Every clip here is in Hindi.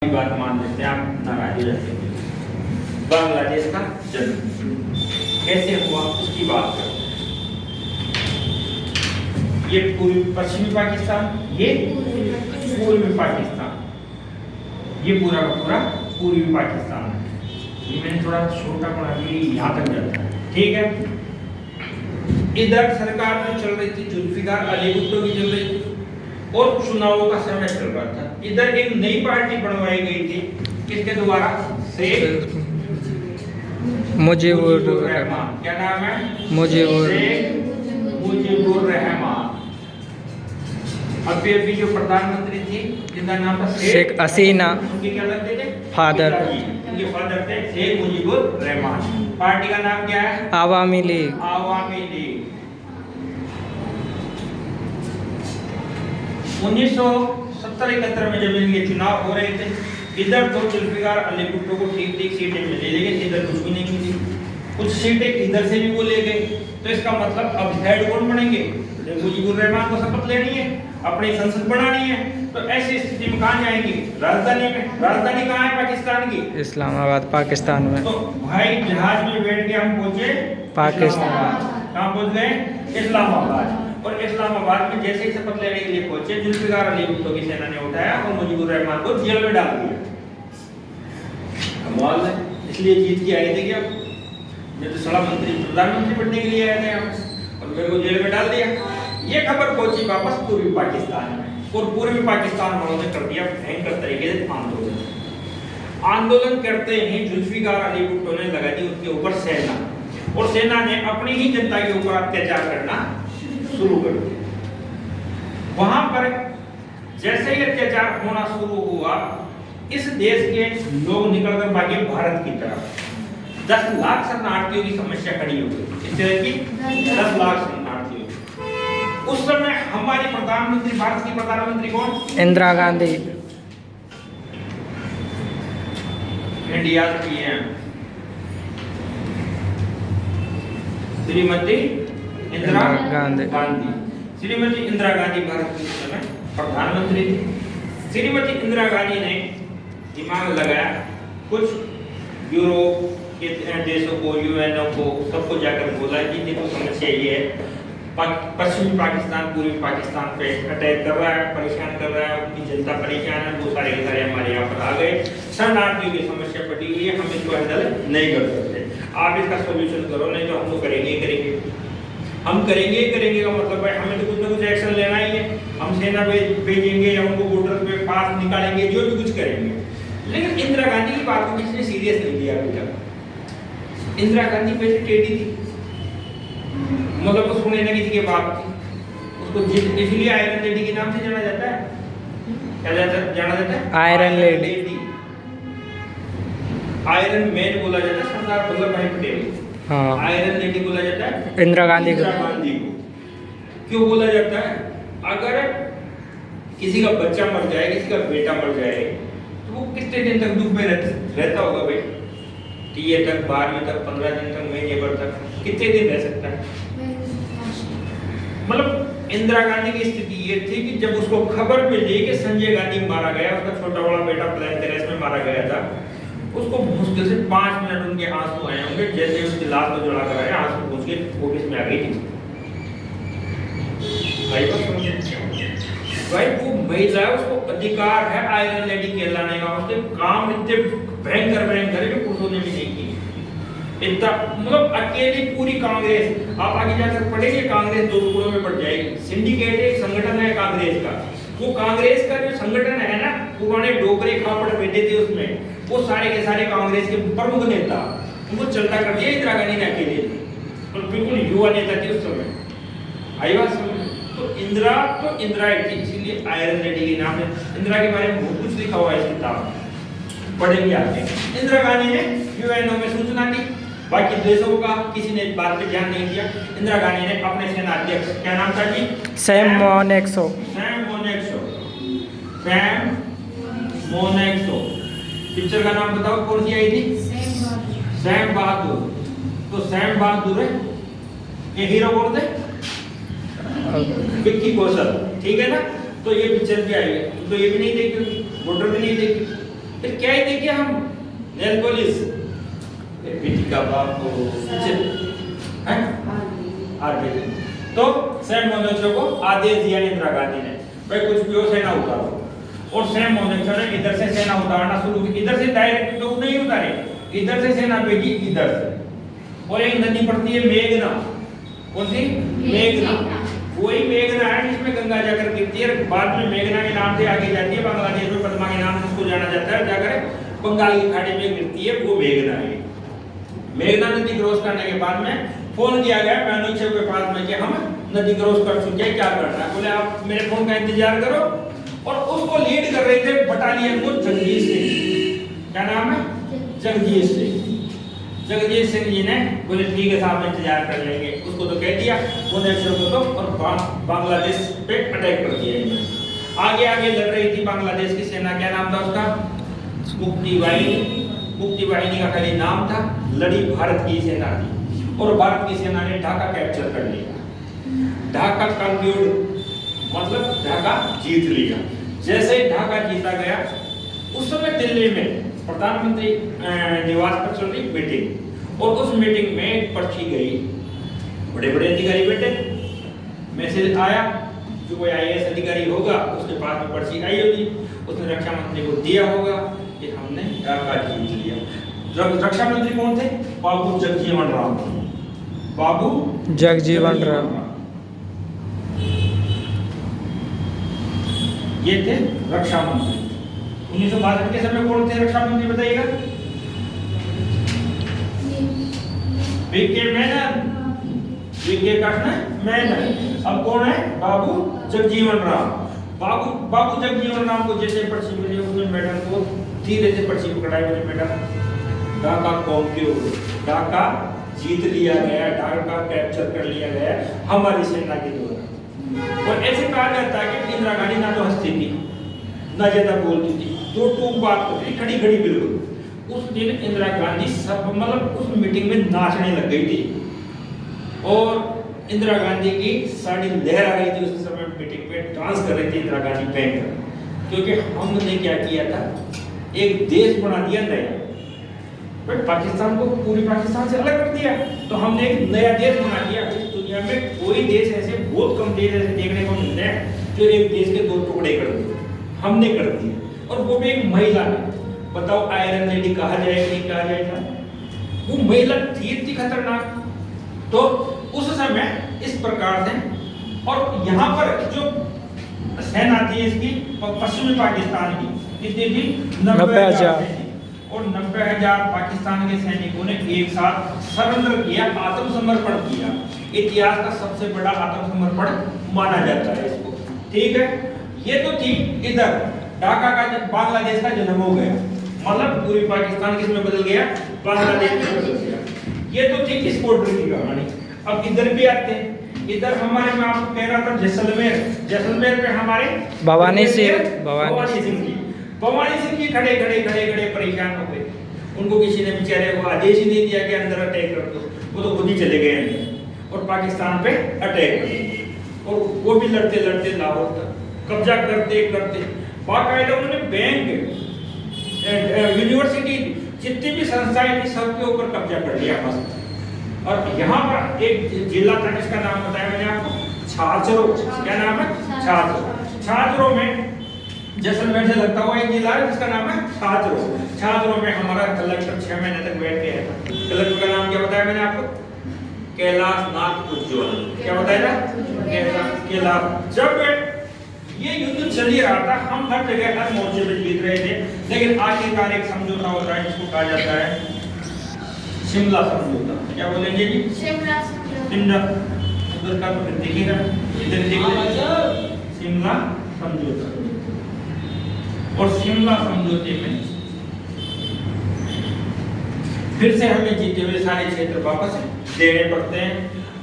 बात मान लेते हैं, आप नाराज रहते हैं। बांग्लादेश का जन्म कैसे हुआ उसकी बात करते हैं। ये पूर्वी पश्चिमी पाकिस्तान, ये पूर्वी पाकिस्तान, ये पूरा का पूरा पूर्वी पाकिस्तान है। ये मैंने थोड़ा छोटा बना दिया, यहाँ तक जाता है, ठीक है। इधर सरकार में चल रही थी जुल्फिकार अली भुट्टो की चल रही थी और चुनावों का समय चल रहा था। इधर एक नई पार्टी बनवाई गई थी, किसके द्वारा? शेख मुजीबुर रहमान। क्या नाम है? मुजीबुर रहमान। अभी जो प्रधानमंत्री थी जिनका नाम था शेख हसीना, उनके क्या लगते थे? फादर, उनके फादर थे शेख मुजीबुर रहमान। पार्टी का नाम क्या है? आवामी लीग। आवामी लीग। 1970-71 में जब इनके चुनाव हो रहे थे, इधर तो जुल्फिकार अली भुट्टो को ठीक सीटें मिली, लेकिन इधर कुछ भी नहीं मिली। कुछ सीटें इधर से भी वो ले गए, तो इसका मतलब अब हेड कौन बनेंगे? मुजीबुर रहमान को शपथ लेनी है, अपनी संसद बनानी है, तो ऐसी स्थिति में कहाँ जाएंगे? राजधानी में। राजधानी कहाँ है पाकिस्तान की? इस्लामाबाद, पाकिस्तान में। तो भाई जहाज में बैठ के हम पहुंचे पाकिस्तान। कहाँ पहुंच गए? इस्लामाबाद। और इस्लामाबाद में जैसे ही शपथ लेने के लिए पहुंचे, जुल्फिकार अली भुट्टो की सेना ने उठाया और मुजीबुर रहमान को जेल में डाल दिया। कमाल है, इसलिए जीत के आए थे क्या? ये तो सड़ा मंत्री प्रधानमंत्री बनने के लिए आए थे हम, और मेरे को जेल में डाल दिया। ये खबर पहुंची वापस पूर्वी पाकिस्तान में, और पूर्वी पाकिस्तान वालों ने कर दिया भयंकर तरीके से आंदोलन। आंदोलन करते ही जुल्फिकार अली भुट्टो ने लगा दी उसके ऊपर सेना, और सेना ने अपनी ही जनता के ऊपर अत्याचार करना शुरू कर दिया। वहां पर जैसे ही अत्याचार होना शुरू हुआ, इस देश के लोग निकलकर भागे भारत की तरफ। 10 लाख शरणार्थियों की समस्या खड़ी हो गई। इस तरह की 10 लाख शरणार्थियों। उस समय हमारी प्रधानमंत्री, भारत की प्रधानमंत्री कौन? इंदिरा गांधी। India PM Shrimati Indira Gandhi. श्रीमती इंदिरा गांधी भारत की समय प्रधानमंत्री थी। श्रीमती इंदिरा गांधी ने दिमाग लगाया, कुछ यूरोप के देशों को, यूएनओ को, सबको जाकर बोला कि देखो समस्या ये है, पश्चिमी पाकिस्तान पूर्वी पाकिस्तान पे अटैक कर रहा है, परेशान कर रहा है, उनकी जनता परेशान है, वो सारे के सारे हमारे यहाँ पर आ गए, शरणार्थियों की समस्या पड़ी हुई है, हम इसको हैंडल नहीं कर सकते, आप इसका सोल्यूशन करो, नहीं तो हम तो करेंगे। हम करेंगे का मतलब है हमें तो कुछ ना कुछ एक्शन लेना ही है। हम सेना भेजेंगे या उनको बॉर्डर पे पास निकालेंगे, जो भी कुछ करेंगे। लेकिन इंदिरा गांधी की बात को किसी ने सीरियस नहीं लिया अभी तक। इंदिरा गांधी वैसे टेढ़ी थी, मतलब वो सुने ना किसी की बात थी। उसको इसलिए आयरन लेडी के नाम से जाना जाता है। क्या जाना जाता है? Iron lady. आयरन मैन बोला जाता है सरदार वल्लभ भाई पटेल। हाँ। आयरन लेडी बोला जाता है इंदिरा गांधी को। क्यों बोला जाता है? अगर किसी का बच्चा मर जाए, किसी का बेटा मर जाए, तो वो कितने दिन तक दुख में रहता होगा भाई? 10 तक, 12 तक, 15 दिन तक, महीने भर तक, कितने दिन रह सकता है? मतलब इंदिरा गांधी की स्थिति ये थी कि जब उसको खबर मिली कि संजय गांधी मारा गया, उसका छोटा बड़ा बेटा प्लेन टेरेस में मारा गया था, उसको मुश्किल से 5 मिनट उनके आंसू आए होंगे। जैसे उसकी लाश को जला कर आए, आंसू पहुंच के ऑफिस में आ गई थी। भाई वो महिला, उसको अधिकार है आयरन लेडी कहलाने का। उसके काम इतने भयंकर है कि पुरुषों ने भी नहीं की। इतना मतलब अकेली पूरी कांग्रेस, आप आगे जाकर पढ़ेंगे, कांग्रेस 2 टुकड़ों में बढ़ जाएगी। सिंडिकेट एक संगठन है कांग्रेस का। वो कांग्रेस का जो संगठन है ना, पुराने डोगरे खापड़ बैठे थे उसमें, वो सारे के सारे कांग्रेस के प्रमुख नेता, उनको चलता कर दिया इंदिरा गांधी ने अकेले। और बिल्कुल युवा नेता थी उस समय, आई बात समझ? तो इंदिरा थी, इसीलिए आयरन लेडी के नाम है। इंदिरा के बारे में बहुत कुछ लिखा हुआ है इस किताब में, पढ़ेंगे आगे। इंदिरा गांधी ने यूएनओ में सूचना दी, बाकी देशों का किसी ने इस बात पे ध्यान नहीं दिया। इंदिरा गांधी ने अपने सेना अध्यक्ष, क्या नाम था जी? Sam Monexo. पिक्चर का नाम बताओ, कौन सी आई थी? सैम बहादुर। तो सैम बहादुर है, ये हीरो कौन थे? विक्की कौशल, ठीक है ना? तो ये पिक्चर भी आई है, तो ये भी नहीं देखी, वोटर भी नहीं देखी। फिर क्या ही देखिए हम नेल पॉलिश बेटी का बाप को हैं आरबीआई तो सैम मोनेक्सो को आदेश दिया इंदिरा गांधी ने भाई कुछ भी हो सेना उतारो और सैम मोनेक्सो ने इधर से सेना उतारना शुरू की। इधर से डायरेक्ट तो नहीं उतारे, इधर से सेना भेजी इधर से। और एक नदी पड़ती है मेघना, कौन सी मेघना, वही मेघना है जिसमें गंगा जाकर गिरती है, बाद में मेघना के नाम से आगे जाती है, बांग्लादेश में पद्मा के नाम से उसको जाना जाता है, जाकर बंगाल की खाड़ी में गिरती है, वो मेघना है। मेघना नदी क्रॉस करने के बाद में फोन किया गया मोनेक्सो के पास में कि हम नदी क्रॉस कर चुके हैं, क्या करना है? बोले आप मेरे फोन का इंतजार करो। और उसको लीड कर रहे थे बटालियन को जगजीत सिंह, क्या नाम है? जगजीत सिंह। जगजीत सिंह जी ने बोले ठीक है साहब इंतजार कर लेंगे, उसको तो कह दिया मोनेक्सो को तो, और बांग्लादेश पे अटैक कर दिया इन्होंने। आगे आगे लड़ रही थी बांग्लादेश की सेना, क्या नाम था उसका? मुक्ति वाहिनी। मुक्ति वाहिनी का खाली नाम था, लड़ी भारत की सेना थी और भारत की सेना ने ढाका कैप्चर कर लिया। ढाका कंक्लूड मतलब ढाका जीत लिया। जैसे ही ढाका जीता गया उस समय दिल्ली में प्रधानमंत्री निवास पर चल रही मीटिंग, और उस मीटिंग में एक पर्ची गई, बड़े बड़े अधिकारी बैठे, मैसेज आया जो कोई आईएएस अधिकारी होगा उसके पास में पर्ची आई होगी, उसने रक्षा मंत्री को दिया होगा कि हमने ढाका जीत लिया। रक्षा मंत्री कौन थे? बाबू जगजीवन राम। बाबू जगजीवन राम ये थे रक्षा मंत्री। 1962 के समय कौन थे रक्षा मंत्री बताइएगा? VK Menon, VK Krishna Menon. अब कौन है? बाबू जगजीवन राम। बाबू जगजीवन राम को जैसे पर्ची मिली उसने मैडम को धीरे से पर्ची पकड़ाई, बोले मैडम ढाका कंक्लूड, ढाका जीत लिया गया, ढाका कैप्चर कर लिया गया हमारी सेना के द्वारा। और ऐसे कहा जाता है कि इंदिरा गांधी ना तो हंसती थी ना ज्यादा बोलती थी, दो टूक बात करती थी, खड़ी खड़ी बिल्कुल। उस दिन इंदिरा गांधी सब मतलब उस मीटिंग में नाचने लग गई थी और इंदिरा गांधी की साड़ी लहरा रही थी। उस समय मीटिंग पे डांस कर रही थी इंदिरा गांधी बैठ कर, क्योंकि हमने क्या किया था, एक देश बना दिया नया। बट पाकिस्तान को पूरी पाकिस्तान से अलग कर दिया, तो हमने एक नया देश बना दिया। इस दुनिया में कोई देश ऐसे बहुत कम देश ऐसे देखने को मिलते हैं जो एक देश के दो टुकड़े कर दिए, हमने कर दिए, और वो भी एक महिला ने। बताओ आयरन लेडी कहा जाए नहीं कहा जाएगा? वो महिला थी इतनी खतरनाक। तो उस समय इस प्रकार से, और यहाँ पर जो सेना थी इसकी पश्चिमी पाकिस्तान की कितनी थी? 90,000, और 90,000 पाकिस्तान के सैनिकों ने एक साथ सरेंडर किया, आत्मसमर्पण किया। इतिहास का सबसे बड़ा आत्मसमर्पण माना जाता है इसको, ठीक है। ये तो थी इधर ढाका का, बांग्लादेश का जन्म हो गया, मतलब पूरी पाकिस्तान किसमें बदल गया? बांग्लादेश में बदल गया। ये तो थी इस बॉर्डर की कहानी। अब इधर भी आते हैं, इधर हमारे मैं आपको कह रहा था जैसलमेर, जैसलमेर पे हमारे भवानी सिंह जी, भवानी सिंह जी खड़े परेशान हो गए। उनको किसी ने बेचारे को आदेश ही नहीं दिया कि अंदर अटैक कर दो, वो तो खुद ही चले गए अंदर और पाकिस्तान पे अटैक कर दिया। और वो भी लड़ते लड़ते लाहौर तक कब्जा करते करते बाकायदा उन्होंने बैंक, यूनिवर्सिटी, जितनी भी संस्थाएं थी सबके ऊपर कब्जा कर लिया मस्त। और यहाँ पर एक जिला था जिसका नाम बताया मैंने आपको, छाछरो। क्या नाम है? छाछरो। छाछरो में जैसलमेर से लगता हुआ एक जिला है जिसका नाम है छाछरो। छाछरो में हमारा कलेक्टर 6 महीने तक बैठ के आया था। कलेक्टर का नाम क्या बताया मैंने आपको? कैलाश नाथ उज्ज्वल। क्या बताया? कैलाश। जब ये युद्ध चल ही रहा था, हम हर जगह हर मोर्चे पे जीत रहे थे, लेकिन आखिरकार एक समझौता होता है जिसको कहा जाता है शिमला समझौता। क्या बोलेंगे जी? शिमला समझौता। उधर का तो देखिएगा, इधर देखिएगा, शिमला समझौता। और शिमला समझौते में फिर से हमें जीते हुए सारे क्षेत्र वापस देने पड़ते हैं।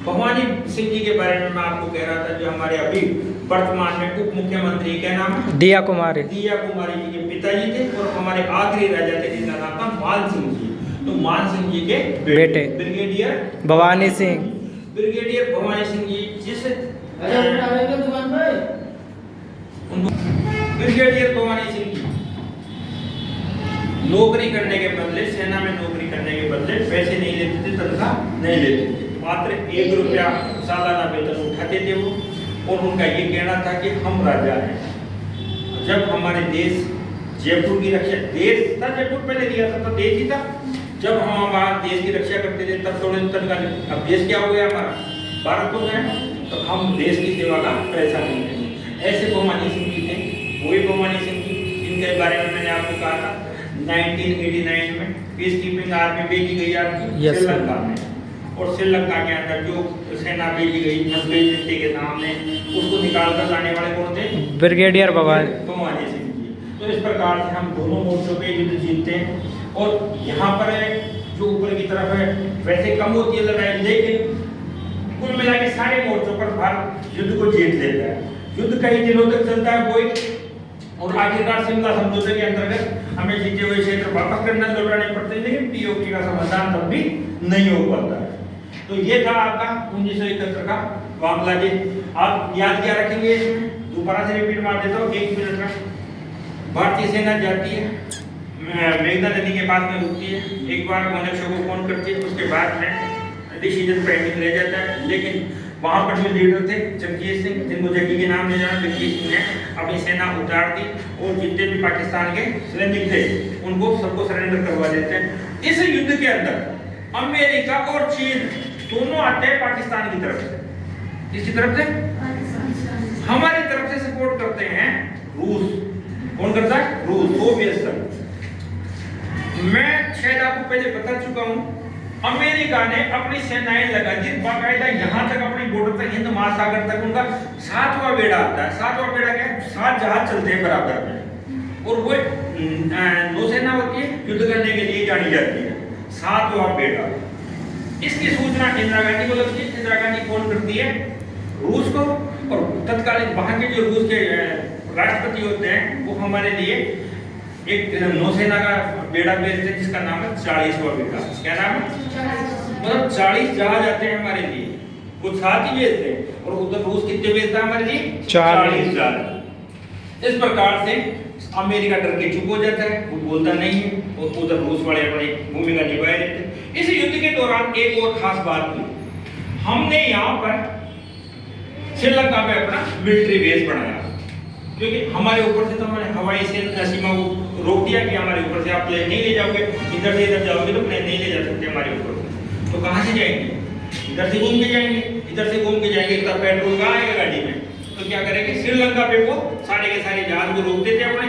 भवानी सिंह जी के बारे में मैं आपको कह रहा था, जो हमारे अभी वर्तमान में उप मुख्यमंत्री, क्या नाम है? दिया कुमारी। दिया कुमारी जी के पिताजी थे, और हमारे आखिरी राजा थे जिनका नाम था मान सिंह जी। तो मान सिंह जी के बेटे ब्रिगेडियर भवानी सिंह, ब्रिगेडियर भवानी सिंह जी, जिस ब्रिगेडियर भवानी सिंह जी नौकरी करने के बदले, सेना में नौकरी करने के बदले पैसे नहीं लेते थे, तनख्वाह नहीं लेते थे, मात्र 1 रुपया सालाना वेतन उठाते थे वो। और उनका ये कहना था कि हम राजा हैं। जब हमारे देश जयपुर की रक्षा, देश था जयपुर पहले दिया था तो देश ही था, जब हम हमारे देश की रक्षा करते थे तब थोड़े तनख्वाह, अब देश क्या हो गया हमारा, भारत हो गया, तो हम देश की सेवा का पैसा नहीं देंगे। ऐसे भवानी सिंह जी थे, वही भवानी सिंह जी जिनके बारे में मैंने आपको कहा था 1989 में पीस कीपिंग आर्मी भेजी गई आपकी श्रीलंका में, और श्रीलंका के अंदर जो सेना भेजी गई 90 जनता के सामने, उसको निकाल कर लाने वाले कौन थे? ब्रिगेडियर भवानी सिंह जी। तो इस प्रकार से हम दोनों मोर्चों पे युद्ध जीतते हैं। और यहाँ पर है जो ऊपर की तरफ है, वैसे कम होती है लड़ाई, लेकिन कुल मिला के सारे मोर्चों पर भारत युद्ध को जीत लेता है। युद्ध कई दिनों तक चलता है कोई, और आखिरकार शिमला समझौते के अंतर्गत हमें जीते हुए क्षेत्र वापस करना लौटाने पड़ते हैं, लेकिन पीओके का समाधान तब भी नहीं हो पाता है। तो ये था आपका 1971 का मामला जी। आप याद क्या रखेंगे इसमें, दोबारा से रिपीट मार देता हूँ 1 मिनट में। भारतीय सेना जाती है, मेघना नदी के पास में रुकती है, एक बार मोनेक्शो को फोन करती है, उसके बाद में डिसीजन पेंडिंग रह जाता है। लेकिन वहाँ पर जो लीडर थे जगजीत सिंह, जिनको जग्गी के नाम ले जाना, जगजीत सिंह ने अपनी सेना उतार दी और जितने भी पाकिस्तान के सैनिक थे उनको सबको सरेंडर करवा देते हैं। इस युद्ध के अंदर अमेरिका और चीन दोनों आते हैं पाकिस्तान की तरफ से। किसकी तरफ से? हमारी तरफ से सपोर्ट करते हैं रूस। कौन करता है? रूस, सोवियत संघ। मैं शायद आपको पहले बता चुका हूं, अमेरिका ने अपनी सेनाएं लगा दी बाकायदा यहाँ तक, अपनी बॉर्डर तक, हिंद महासागर तक उनका 7वां बेड़ा आता है। 7वां बेड़ा क्या है? 7 जहाज चलते हैं बराबर में, और वो नौसेना होती है, युद्ध करने के लिए जानी जाती है। 7वां बेड़ा। इसकी सूचना इंदिरा गांधी को लगती है। इंदिरा गांधी फोन करती है रूस को, और तत्कालीन वहां के जो रूस के राष्ट्रपति होते हैं वो हमारे लिए एक नौसेना का बेड़ा भेजते हैं जिसका नाम है 40वां बेड़ा। क्या नाम है? मतलब 40 जहाज आते हैं हमारे लिए, कुछ 7 ही भेजते हैं, और उधर रूस कितने भेजता है हमारे लिए? 40 जहाज। इस प्रकार से अमेरिका डर के चुप हो जाता है, वो बोलता नहीं है, और उधर रूस वाले अपनी भूमिका निभाए रहते हैं। इस युद्ध के दौरान एक और खास बात हुई, हमने यहाँ पर श्रीलंका में अपना मिलिट्री बेस बनाया, क्योंकि हमारे ऊपर से तो हमारे हवाई सीमा को रोक दिया कि हमारे ऊपर से आप प्लेन नहीं ले जाओगे, इधर से इधर जाओगे तो प्लेन नहीं ले जा सकते हमारे ऊपर से। तो कहाँ से जाएंगे? इधर से घूम के जाएंगे, इधर से घूम के जाएंगे, इतना पेट्रोल कहाँ आएगा गाड़ी में? तो क्या करेंगे? श्रीलंका पे वो सारे के सारे जहाज को रोकते थे, अपने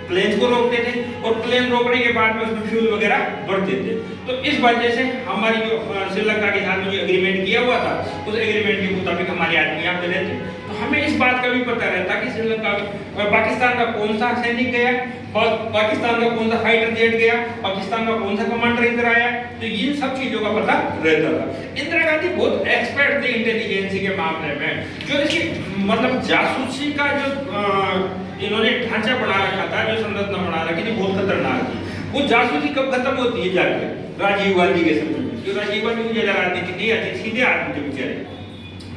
प्लेन को रोकते थे, और प्लेन रोकने के बाद में उसमें फ्यूल वगैरह भरते थे। तो इस वजह से हमारी जो श्रीलंका के साथ में जो एग्रीमेंट किया हुआ था, उस एग्रीमेंट के मुताबिक हमारे आदमी यहाँ पे रहते। तो हमें इस बात का भी पता रहता कि श्रीलंका में पाकिस्तान का कौन सा सैनिक गया, पाकिस्तान का कौन सा फाइटर जेट गया, पाकिस्तान का कौन सा कमांडर इधर आया, तो इन सब चीजों का पता रहता था। इंदिरा गांधी बहुत एक्सपर्ट थे इंटेलिजेंसी के मामले में, जो इसकी मतलब जासूसी का जो इन्होंने ढांचा बना रखा था, जो संरचना बना रखी थी, बहुत खतरनाक थी। वो जासूसी कब खत्म होती है? जाके राजीव गांधी के समय में, जो राजीव गांधी मुझे राजनीति नहीं आती, सीधे आदमी थे बेचारे,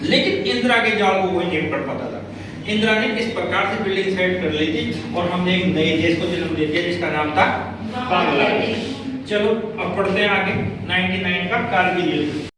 लेकिन इंदिरा के जाल को कोई नहीं पढ़ पाता था। इंदिरा ने इस प्रकार से बिल्डिंग सेट कर ली थी, और हमने एक नए देश को जन्म दे दिया जिसका नाम था बांग्लादेश। चलो अब पढ़ते हैं आगे 99 का कारगिल युद्ध।